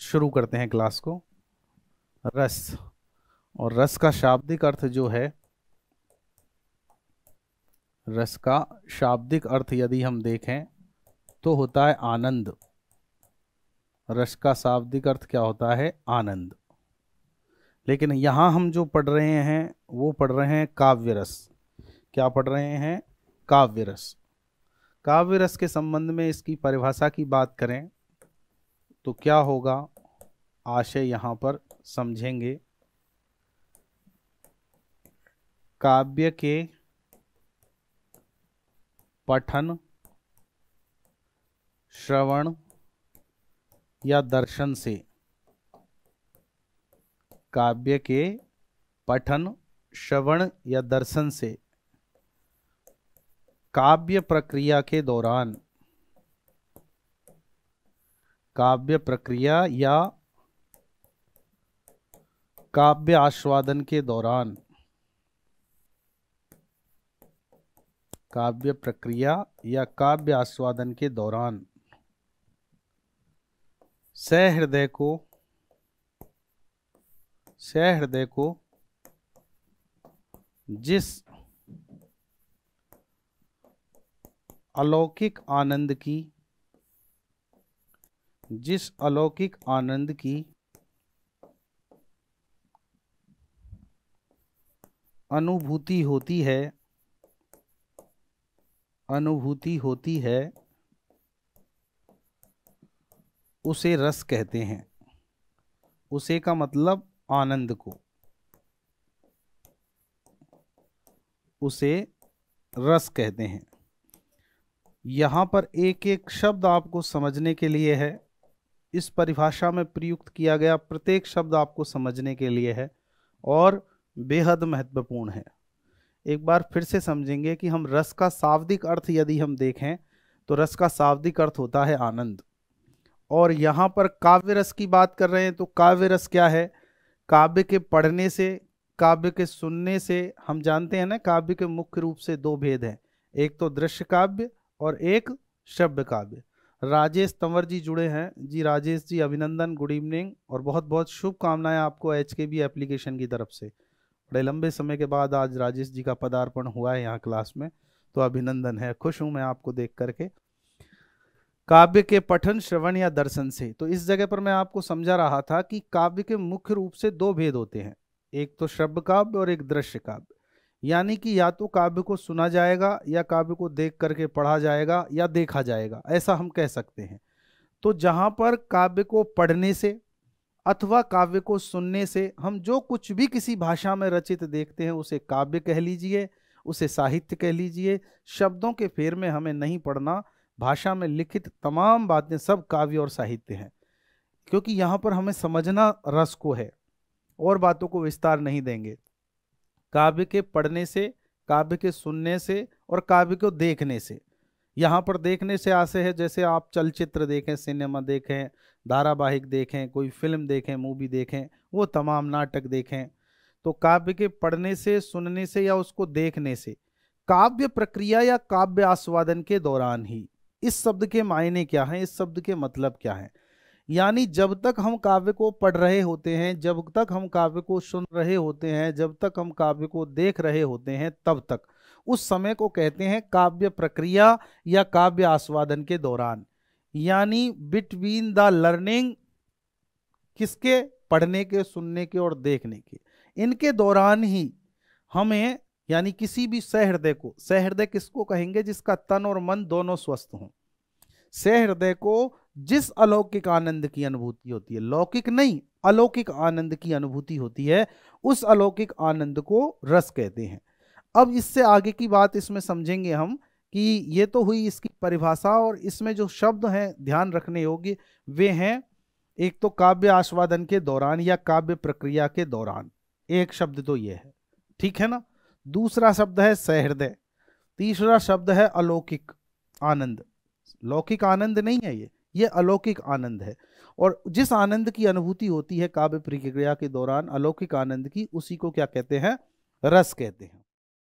शुरू करते हैं क्लास को। रस, और रस का शाब्दिक अर्थ जो है, रस का शाब्दिक अर्थ यदि हम देखें तो होता है आनंद। रस का शाब्दिक अर्थ क्या होता है? आनंद। लेकिन यहाँ हम जो पढ़ रहे हैं वो पढ़ रहे हैं काव्य रस। क्या पढ़ रहे हैं? काव्य रस। काव्य रस के संबंध में इसकी परिभाषा की बात करें तो क्या होगा, आशय यहाँ पर समझेंगे। काव्य के पठन, श्रवण या दर्शन से, काव्य के पठन, श्रवण या दर्शन से काव्य प्रक्रिया के दौरान, काव्य प्रक्रिया या काव्य आस्वादन के दौरान, काव्य प्रक्रिया या काव्य आस्वादन के दौरान सहृदय को जिस अलौकिक आनंद की अनुभूति होती है उसे रस कहते हैं। उसे का मतलब आनंद को, उसे रस कहते हैं। यहाँ पर एक एक शब्द आपको समझने के लिए है। इस परिभाषा में प्रयुक्त किया गया प्रत्येक शब्द आपको समझने के लिए है और बेहद महत्वपूर्ण है। एक बार फिर से समझेंगे कि हम रस का शाब्दिक अर्थ यदि हम देखें तो रस का शाब्दिक अर्थ होता है आनंद। और यहाँ पर काव्य रस की बात कर रहे हैं तो काव्य रस क्या है? काव्य के पढ़ने से, काव्य के सुनने से। हम जानते हैं ना, काव्य के मुख्य रूप से दो भेद हैं, एक तो दृश्य काव्य और एक श्रव्य काव्य। राजेश तंवर जी जुड़े हैं जी। राजेश जी अभिनंदन, गुड इवनिंग और बहुत बहुत शुभकामनाएं आपको HKB एप्लीकेशन की तरफ से। बड़े लंबे समय के बाद आज राजेश जी का पदार्पण हुआ है यहाँ क्लास में, तो अभिनंदन है। खुश हूं मैं आपको देख करके। काव्य के पठन, श्रवण या दर्शन से, तो इस जगह पर मैं आपको समझा रहा था कि काव्य के मुख्य रूप से दो भेद होते हैं, एक तो श्रव्य काव्य और एक दृश्य काव्य। यानी कि या तो काव्य को सुना जाएगा या काव्य को देख करके पढ़ा जाएगा या देखा जाएगा, ऐसा हम कह सकते हैं। तो जहां पर काव्य को पढ़ने से अथवा काव्य को सुनने से हम जो कुछ भी किसी भाषा में रचित देखते हैं उसे काव्य कह लीजिए, उसे साहित्य कह लीजिए। शब्दों के फेर में हमें नहीं पढ़ना, भाषा में लिखित तमाम बातें सब काव्य और साहित्य हैं, क्योंकि यहाँ पर हमें समझना रस को है और बातों को विस्तार नहीं देंगे। काव्य के पढ़ने से, काव्य के सुनने से और काव्य को देखने से। यहाँ पर देखने से आशय है जैसे आप चलचित्र देखें, सिनेमा देखें, धारावाहिक देखें, कोई फिल्म देखें, मूवी देखें, वो तमाम नाटक देखें। तो काव्य के पढ़ने से, सुनने से या उसको देखने से काव्य प्रक्रिया या काव्य आस्वादन के दौरान ही। इस शब्द के मायने क्या हैं, इस शब्द के मतलब क्या है? यानी जब तक हम काव्य को पढ़ रहे होते हैं, जब तक हम काव्य को सुन रहे होते हैं, जब तक हम काव्य को देख रहे होते हैं, तब तक उस समय को कहते हैं काव्य प्रक्रिया या काव्य आस्वादन के दौरान। यानी बिटवीन द लर्निंग, किसके? पढ़ने के, सुनने के और देखने के, इनके दौरान ही हमें, यानी किसी भी सहृदय को, सहृदय किसको कहेंगे? जिसका तन और मन दोनों स्वस्थ हों। सहृदय को जिस अलौकिक आनंद की अनुभूति होती है, लौकिक नहीं, अलौकिक आनंद की अनुभूति होती है, उस अलौकिक आनंद को रस कहते हैं। अब इससे आगे की बात इसमें समझेंगे हम कि ये तो हुई इसकी परिभाषा, और इसमें जो शब्द हैं ध्यान रखने योग्य वे हैं, एक तो काव्य आस्वादन के दौरान या काव्य प्रक्रिया के दौरान, एक शब्द तो ये है, ठीक है ना। दूसरा शब्द है सहृदय, तीसरा शब्द है अलौकिक आनंद। लौकिक आनंद नहीं है ये अलौकिक आनंद है। और जिस आनंद की अनुभूति होती है काव्य प्रक्रिया के दौरान, अलौकिक आनंद की, उसी को क्या कहते हैं? रस कहते हैं।